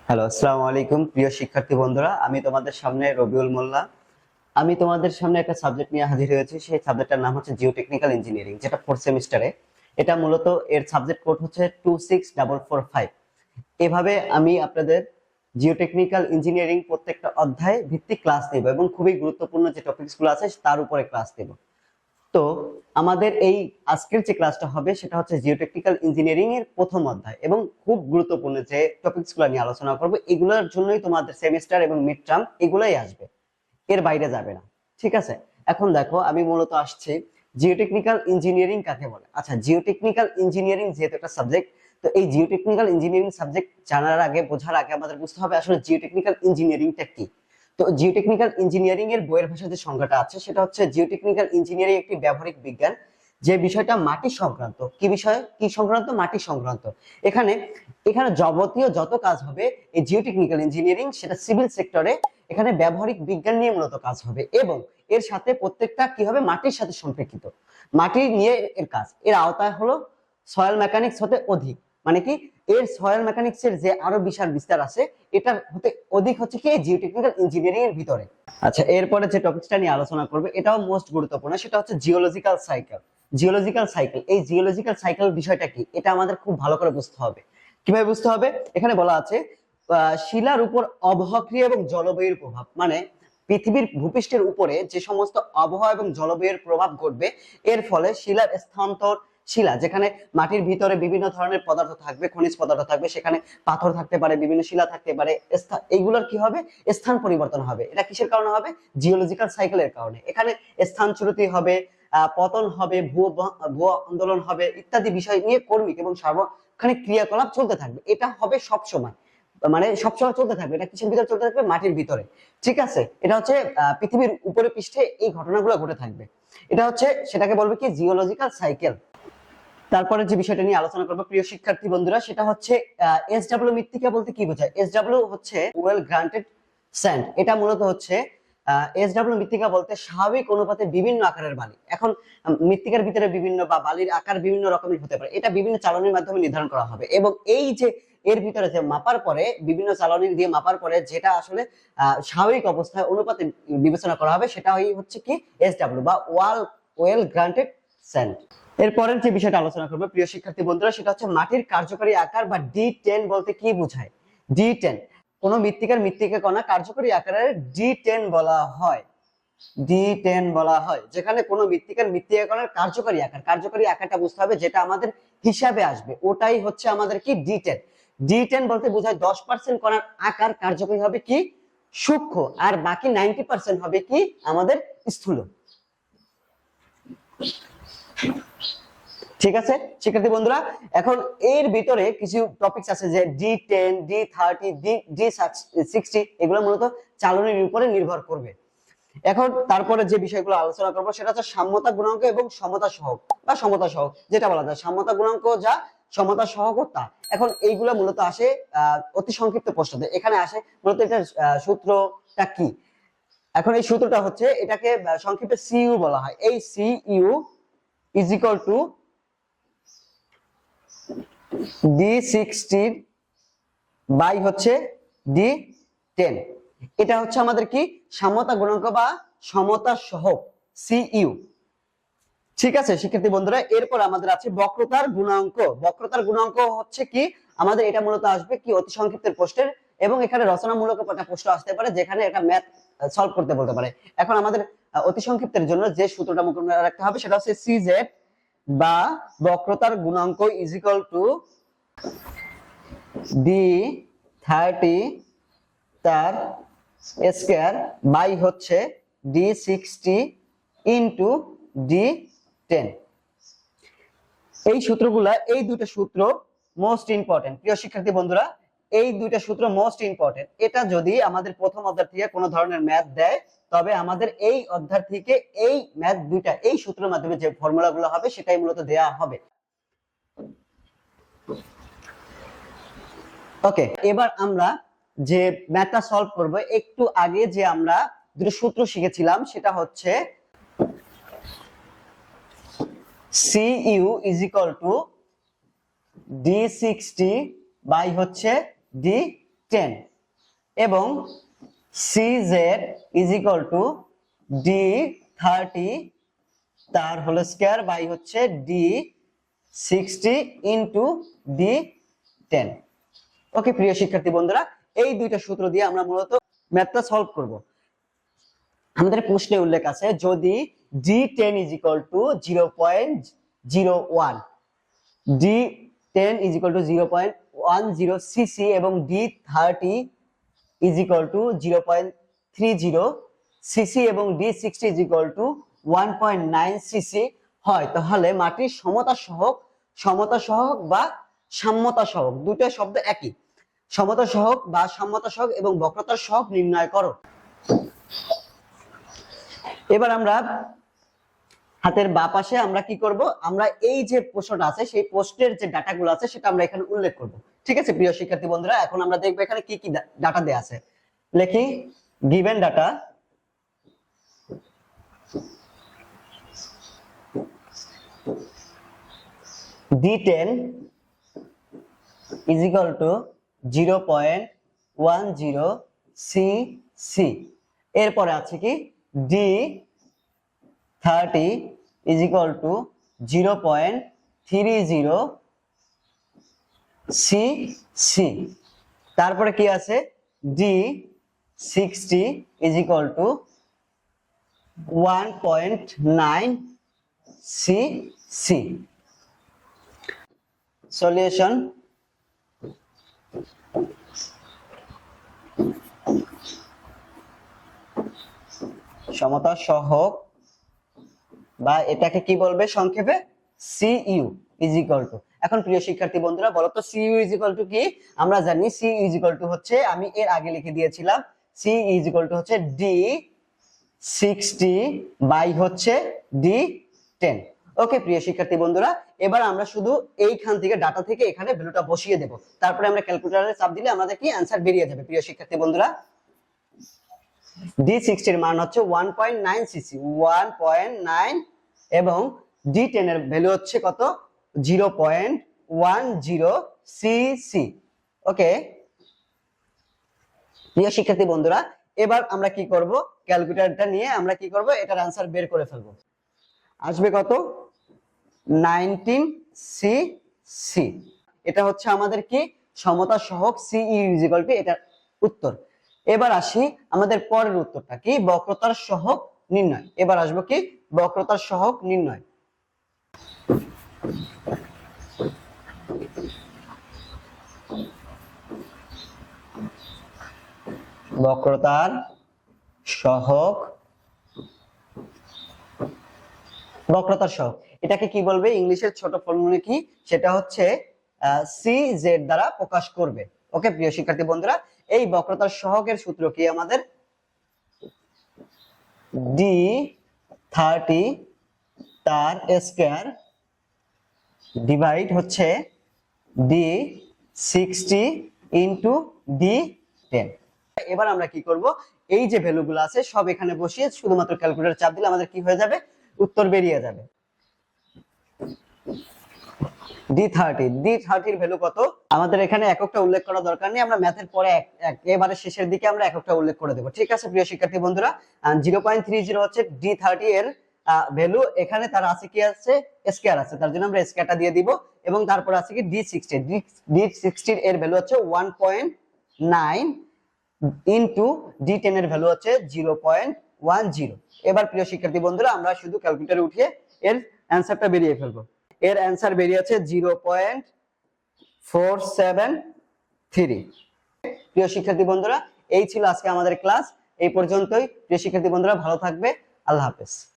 Hello, আসসালামু আলাইকুম প্রিয় শিক্ষার্থী বন্ধুরা। আমি তোমাদের সামনে রবিউল মোল্লা। আমি তোমাদের সামনে একটা সাবজেক্ট নিয়ে হাজির হয়েছি। সেই সাবজেক্টটার নাম হচ্ছে জিওটেকনিক্যাল ইঞ্জিনিয়ারিং, যেটা 4th সেমিস্টারে। এটা মূলত এর সাবজেক্ট কোড হচ্ছে 26445। এভাবে আমি আপনাদের জিওটেকনিক্যাল ইঞ্জিনিয়ারিং প্রত্যেকটা অধ্যায় ভিত্তিক ক্লাস নেব এবং খুবই গুরুত্বপূর্ণ যে টপিকসগুলো আছে তার উপরে ক্লাস নেব। তো আমাদের এই আজকের যে ক্লাসটা হবে সেটা হচ্ছে জিওটেকনিক্যাল ইঞ্জিনিয়ারিং এর প্রথম অধ্যায় এবং খুব গুরুত্বপূর্ণ যে টপিকসগুলো নিয়ে আলোচনা করব। এগুলোর জন্যই তোমাদের সেমিস্টার এবং মিড টার্ম এগুলাই আসবে, এর বাইরে যাবে না। ঠিক আছে, এখন দেখো আমি মূলত আসছি জিওটেকনিক্যাল ইঞ্জিনিয়ারিং কাকে বলে। আচ্ছা, জিওটেকনিক্যাল ইঞ্জিনিয়ারিং যেহেতু একটা সাবজেক্ট, তো এই জিওটেকনিক্যাল ইঞ্জিনিয়ারিং সাবজেক্ট জানার আগে, বোঝার আগে আমাদের বুঝতে হবে আসলে জিওটেকনিক্যাল ইঞ্জিনিয়ারিংটা কি। তো জিওটেকনিক্যাল ইঞ্জিনিয়ারিং এর বইয়ের ভাষায় যে সংজ্ঞাটা আছে সেটা হচ্ছে জিওটেকনিক্যাল ইঞ্জিনিয়ারিং একটি ব্যবহারিক বিজ্ঞান যে বিষয়টা মাটি সংক্রান্ত। কি বিষয়, কি সংক্রান্ত? মাটি সংক্রান্ত। এখানে এখানে যাবতীয় যত কাজ হবে এই জিওটেকনিক্যাল ইঞ্জিনিয়ারিং সেটা সিভিল সেক্টরে, এখানে ব্যবহারিক বিজ্ঞান নিয়ে মূলত কাজ হবে এবং এর সাথে প্রত্যেকটা কি হবে, মাটির সাথে সম্পর্কিত। মাটি নিয়ে এর কাজ, এর আওতায় হলো সয়েল মেকানিক্স হতে অধিক। মানে কি, এর সয়েল মেকানিক্স এর যে আরো বিশাল বিস্তার আছে এটা হতে অধিক হচ্ছে কি জিওটেকনিক্যাল ইঞ্জিনিয়ারিং এর ভিতরে। আচ্ছা, এরপরে যে টপিকটা নিয়ে আলোচনা করবে এটাও মোস্ট গুরুত্বপূর্ণ, সেটা হচ্ছে জিওলজিক্যাল সাইকেল। জিওলজিক্যাল সাইকেল, এই জিওলজিক্যাল সাইকেল বিষয়টা কি এটা আমাদের খুব ভালো করে বুঝতে হবে। কিভাবে বুঝতে হবে? এখানে বলা আছে শিলার উপর আবহাওয়া ক্রিয়া এবং জলবায়ুর প্রভাব। মানে পৃথিবীর ভূপৃষ্ঠের উপরে যে সমস্ত আবহাওয়া এবং জলবায়ুর প্রভাব ঘটবে, এর ফলে শিলার স্থানান্তর, শিলা যেখানে মাটির ভিতরে বিভিন্ন ধরনের পদার্থ থাকবে, খনিজ পদার্থ থাকবে, সেখানে পাথর থাকতে পারে, বিভিন্ন শিলা থাকতে পারে, এইগুলোর কি হবে, স্থান পরিবর্তন হবে। এটা কিসের কারণে হবে? জিওলজিক্যাল সাইকেলের কারণে। এখানে স্থানচ্যুতি হবে, পতন হবে, ভূ আন্দোলন হবে, ইত্যাদি বিষয় নিয়ে কর্মিক এবং সার্বক্ষণিক ক্রিয়াকলাপ চলতে থাকবে। এটা হবে সব সময়, মানে সবসময় চলতে থাকবে। এটা কিসের ভিতরে চলতে থাকবে? মাটির ভিতরে। ঠিক আছে, এটা হচ্ছে পৃথিবীর উপরে পৃষ্ঠে এই ঘটনাগুলো ঘটে থাকবে। এটা হচ্ছে, সেটাকে বলবে কি, জিওলজিক্যাল সাইকেল। তারপরে যে বিষয়টা নিয়ে আলোচনা করবো প্রিয় শিক্ষার্থী বন্ধুরা, সেটা হচ্ছে এসডব্লিউ মৃত্তিকা বলতে কি বোঝায়। এসডব্লিউ হচ্ছে ওয়েল গ্রান্টেড স্যান্ড। এটা মূলত হচ্ছে এসডব্লিউ মৃত্তিকা বলতে স্বাভাবিক অনুপাতে বিভিন্ন আকারের বালি। এখন মৃত্তিকার ভিতরে বিভিন্ন বা বালির আকার বিভিন্ন রকমের হতে পারে, এটা বিভিন্ন চালনির মাধ্যমে নির্ধারণ করা হবে এবং এই যে এর ভিতরে যে মাপার পরে, বিভিন্ন চালনি দিয়ে মাপার পরে যেটা আসলে স্বাভাবিক অবস্থায় অনুপাতে বিবেচনা করা হবে সেটাই হচ্ছে কি এসডব্লিউ বা ওয়েল গ্রান্টেড স্যান্ড। এরপরের যে বিষয়টা আলোচনা করবো প্রিয় শিক্ষার্থী বন্ধুরা, সেটা হচ্ছে মাটির কার্যকরী আকার বা D10 বলতে কি বোঝায়। D10, কোন মৃত্তিকার মৃত্তিকা কণা কার্যকরী আকারের D10 বলা হয়। D10 বলা হয় যেখানে কোন মৃত্তিকার মৃত্তিকা কণার কার্যকরী আকার, কার্যকরী আকারটা বুঝতে হবে যেটা আমাদের হিসাবে আসবে, ওটাই হচ্ছে আমাদের কি D10। D10 বলতে বোঝায় 10% কণার আকার কার্যকরী হবে কি সূক্ষ্ম, আর বাকি 90% হবে কি আমাদের স্থূল। ঠিক আছে শিক্ষার্থী বন্ধুরা, এখন এর ভিতরে কিছু টপিকস আছে যে D10, D30, D60, এগুলো মূলত চালনির উপরে নির্ভর করবে। এখন তারপরে যে বিষয়গুলো আলোচনা করবো সেটা হচ্ছে সাম্যতা গুণাঙ্ক এবং সমতা সহগ বা সমতা সহগ, যেটা বলা যায় সাম্যতা গুণাঙ্ক যা, সমতা সহগ তা। এখন এইগুলো মূলত আসে অতি সংক্ষিপ্ত প্রশ্নতে। এখানে আসে মূলত এটা সূত্রটা কি। এখন এই সূত্রটা হচ্ছে, এটাকে সংক্ষেপে CU বলা হয়। এই CU is equal to D60 by হচ্ছে D10। এটা হচ্ছে আমাদের কি সাম্যতা গুণাঙ্ক বা সমতা সহগ, CU। ঠিক আছে শিক্ষার্থী বন্ধুরা, এরপর আমাদের আছে বক্রতার গুণাঙ্ক। বক্রতার গুণাঙ্ক হচ্ছে কি আমাদের, এটা মূলত আসবে কি অতি সংক্ষিপ্তের প্রশ্নের, এবং এখানে রচনামূলক একটা প্রশ্ন আসতে পারে যেখানে এটা ম্যাথ সলভ করতে বলতে পারে। এখন আমাদের অতি সংক্ষিপ্তের জন্য যে সূত্রটা মনে রাখতে হবে সেটা হচ্ছে CZ বা বক্রতার গুণাঙ্ক ইজ ইকুয়াল টু D30 তার স্কয়ার বাই হচ্ছে D60 ইন্টু D10। এই সূত্রগুলা, এই দুটো সূত্র মোস্ট ইম্পর্টেন্ট প্রিয় শিক্ষার্থী বন্ধুরা। এই দুইটা সূত্র মোস্ট ইম্পর্টেন্ট। এটা যদি আমাদের প্রথম অধ্যায় থেকে কোনো ধরনের ম্যাথ দেয়, তবে আমাদের এই অধ্যায় থেকে এই ম্যাথ দুইটা, এই সূত্রের মাধ্যমে যে ফর্মুলাগুলো হবে সেটাই মূলত দেয়া হবে। ওকে, এবার আমরা যে ম্যাথটা সলভ করব, একটু আগে যে আমরা দুটো সূত্র শিখেছিলাম সেটা হচ্ছে CU is equal to D60 by হচ্ছে 10 এবং CZ is equal two D30 তার হোল স্কয়ার বাই হচ্ছে D60 ইনটু D10। ওকে প্রিয় শিক্ষার্থী বন্ধুরা, এই দুইটা সূত্র দিয়ে আমরা মূলত ম্যাথটা সলভ করব। আমাদের প্রশ্নে উল্লেখ আছে যদি D10 is equal two 0.01, D10 is equal two 0.10 CC এবং D30 is equal two 0.30 CC এবং D60 is equal two 1.9 CC হয়, তাহলে মাটির সমতা সহক বা সাম্যতা সহক, দুটো শব্দ একই। সমতা সহক বা সাম্যতা সহক এবং বক্রতার সহক নির্ণয় করো। এবার আমরা হাতের বাঁ পাশে আমরা কি করব, আমরা এই যে প্রশ্নটা আছে সেই প্রশ্নের যে ডাটাগুলো আছে সেটা আমরা এখানে উল্লেখ করব। ঠিক আছে প্রিয় শিক্ষার্থী বন্ধুরা, এখন আমরা দেখব এখানে কি কি ডাটা দেয়া আছে। লিখি given data D10 is equal to 0.10 cc, এরপরে আছে কি D30 is equal to 0.30 cc, তারপরে কি আছে D60 is equal to 1.9 cc। Solution সমতা সহক বা এটাকে কি বলবে সংক্ষেপে CU ইজ ইকুয়াল টু। এখন প্রিয় শিক্ষার্থী বন্ধুরা বলো তো CU ইজ ইকুয়াল টু কি? আমরা জানি CU ইজ ইকুয়াল টু হচ্ছে, আমি এর আগে লিখে দিয়েছিলাম, CU ইজ ইকুয়াল টু হচ্ছে D60 বাই হচ্ছে D10। ওকে প্রিয় শিক্ষার্থী বন্ধুরা, এবার আমরা শুধু এইখান থেকে ডাটা থেকে এখানে ভ্যালুটা বসিয়ে দেব, তারপরে আমরা ক্যালকুলেটরে চাপ দিলে আমাদের কি অ্যানসার বেরিয়ে যাবে। প্রিয় শিক্ষার্থী বন্ধুরা D60 এর মান হচ্ছে 1.9 সিসি, 1.9 এবং D10 এর ভ্যালু হচ্ছে কত 0.10 সিসি। ওকে প্রিয় শিক্ষার্থী বন্ধুরা, এবার আমরা কি করব, ক্যালকুলেটরটা নিয়ে আমরা কি করব, এটার অ্যানসার বের করে ফেলবো। আসবে কত 19 সিসি, এটা হচ্ছে আমাদের কি সমতা সহক CE ইজ ইকুয়াল টু এটার উত্তর। এবার আসি আমাদের পরের উত্তরটা কি, বক্রতার সহক নির্ণয়। এবার আসবো কি বক্রতার সহক নির্ণয়। বক্রতার সহক, বক্রতার সহক এটাকে কি বলবে, ইংলিশের ছোট ফর্মুলা কি, সেটা হচ্ছে CZ দ্বারা প্রকাশ করবে। ওকে প্রিয় শিক্ষার্থী বন্ধুরা, এই বক্রতার সহকের সূত্র কি আমাদের D30 তার স্কয়ার ডিভাইড হচ্ছে D60 ইনটু D10। এবার আমরা কি করব, এই যে ভ্যালুগুলো আছে সব এখানে বসিয়ে শুধুমাত্র ক্যালকুলেটর চাপ দিলে আমাদের কি হয়ে যাবে, উত্তর বেরিয়ে যাবে। D30 এর ভ্যালু কত, আমাদের এখানে এককটা উল্লেখ করা দরকার নেই, আমরা ম্যাথের পরে একেবারে শেষের দিকে আমরা এককটা উল্লেখ করে দেব। ঠিক আছে প্রিয় শিক্ষার্থী বন্ধুরা, 0.30 হচ্ছে D30 এর ভ্যালু, এখানে তার আছে কি আছে স্কয়ার আছে, তার জন্য আমরা স্কয়ারটা দিয়ে দিব এবং তারপর আছে কি D60 এর ভ্যালু হচ্ছে 1.9 ইনটু D10 এর ভ্যালু হচ্ছে 0.10। এবার প্রিয় শিক্ষার্থী বন্ধুরা আমরা শুধু ক্যালকুলেটরে উঠিয়ে এর অ্যানসারটা বেরিয়ে ফেলবো। এর অ্যানসার বেরিয়েছে 0.473। প্রিয় শিক্ষার্থী বন্ধুরা এই ছিল আজকে আমাদের ক্লাস, এই পর্যন্তই। প্রিয় শিক্ষার্থী বন্ধুরা ভালো থাকবে, আল্লাহ হাফেজ।